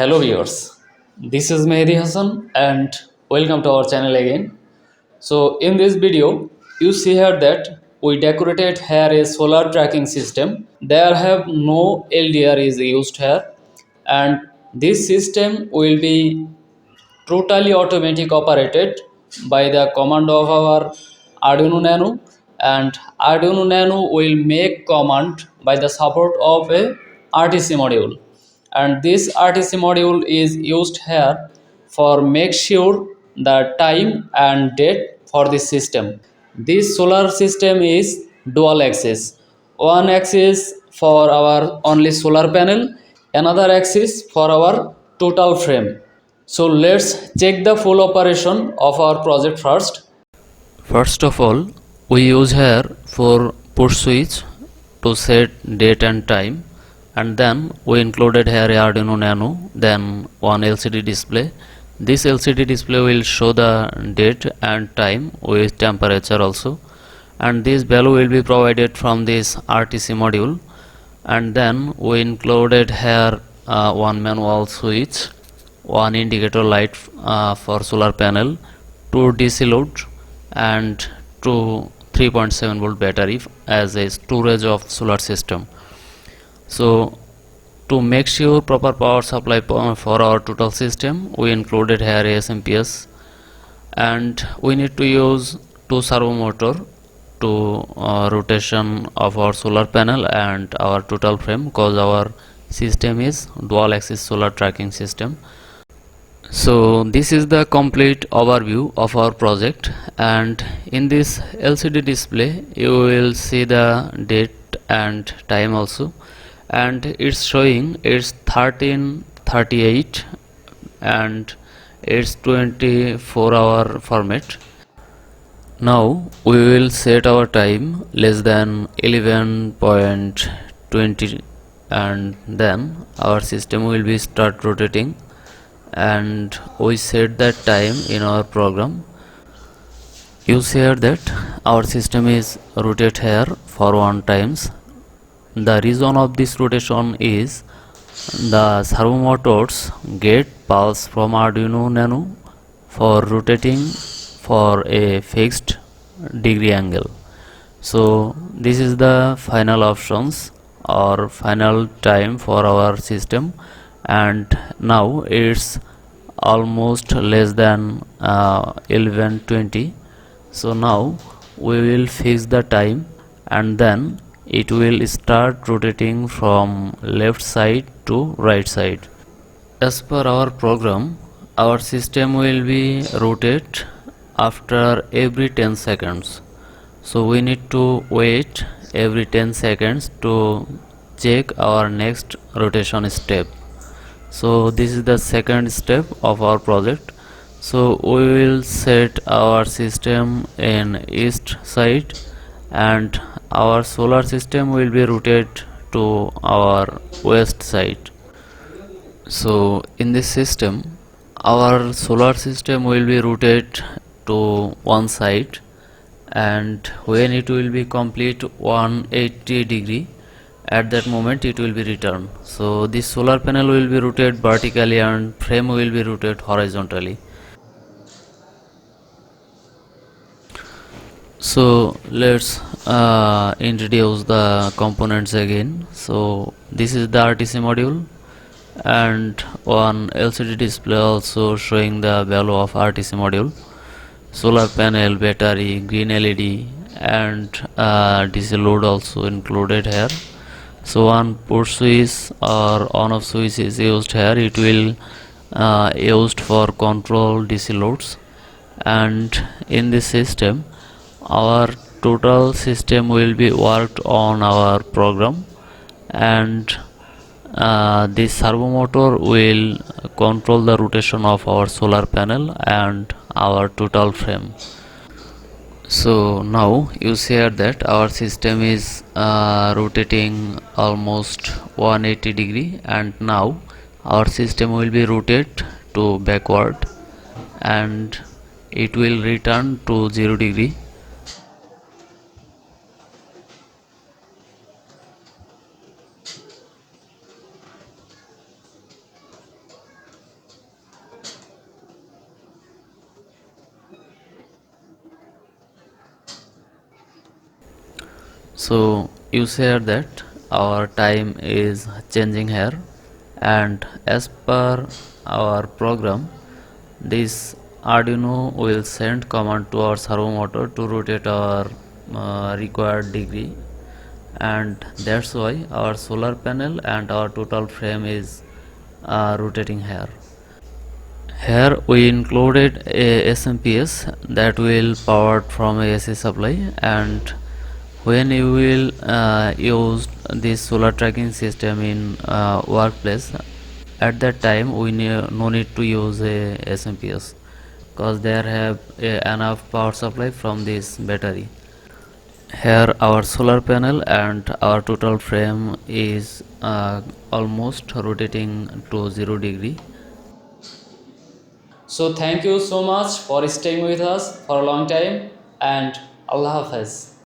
Hello viewers, this is Mehdi Hassan and welcome to our channel again. So in this video, you see here that we decorated here a solar tracking system. There have no LDR is used here, and this system will be totally automatic operated by the command of our Arduino Nano, and Arduino Nano will make command by the support of a RTC module, and this RTC module is used here for make sure the time and date for this system. This solar system is dual axis. One axis for our only solar panel, another axis for our total frame. So let's check the full operation of our project first. First of all, we use here for push switch to set date and time, and then we included here a Arduino Nano, then one LCD display. This LCD display will show the date and time with temperature also, and this value will be provided from this RTC module. And then we included here one manual switch, one indicator light for solar panel, two DC load, and two 3.7 volt battery as a storage of solar system. So to make sure proper power supply for our total system, we included here ASMPS, and we need to use two servo motor to rotation of our solar panel and our total frame, because our system is dual axis solar tracking system. So this is the complete overview of our project, and in this LCD display you will see the date and time also, and it's showing it's 13:38 and it's 24-hour format. Now we will set our time less than 11:20, and then our system will be start rotating, and we set that time in our program. You see here that our system is rotate here for 1 times. The reason of this rotation is the servo motors get pulse from Arduino Nano for rotating for a fixed degree angle. So this is the final options or final time for our system, and now it's almost less than 11:20. So now we will fix the time, and then it will start rotating from left side to right side. As per our program, our system will be rotate after every 10 seconds. So we need to wait every 10 seconds to check our next rotation step. So this is the second step of our project. So we will set our system in east side, and our solar system will be rotated to our west side. So in this system, our solar system will be rotated to one side, and when it will be complete 180 degree, at that moment it will be returned. So this solar panel will be rotated vertically and frame will be rotated horizontally. So let's introduce the components again. So this is the RTC module, and one LCD display also showing the value of RTC module, solar panel, battery, green LED, and DC load also included here. So one push switch or on off switch is used here. It will used for control DC loads, and in this system our total system will be worked on our program, and this servo motor will control the rotation of our solar panel and our total frame. So now you see here that our system is rotating almost 180 degree, and now our system will be rotated to backward, and it will return to 0 degree. So you said that our time is changing here, and as per our program, this Arduino will send command to our servo motor to rotate our required degree, and that's why our solar panel and our total frame is rotating here. Here we included a SMPS that will powered from a AC supply, and when you will use this solar tracking system in workplace, at that time we no need to use a SMPS because there have enough power supply from this battery. Here our solar panel and our total frame is almost rotating to 0 degree. So thank you so much for staying with us for a long time, and Allah Hafiz.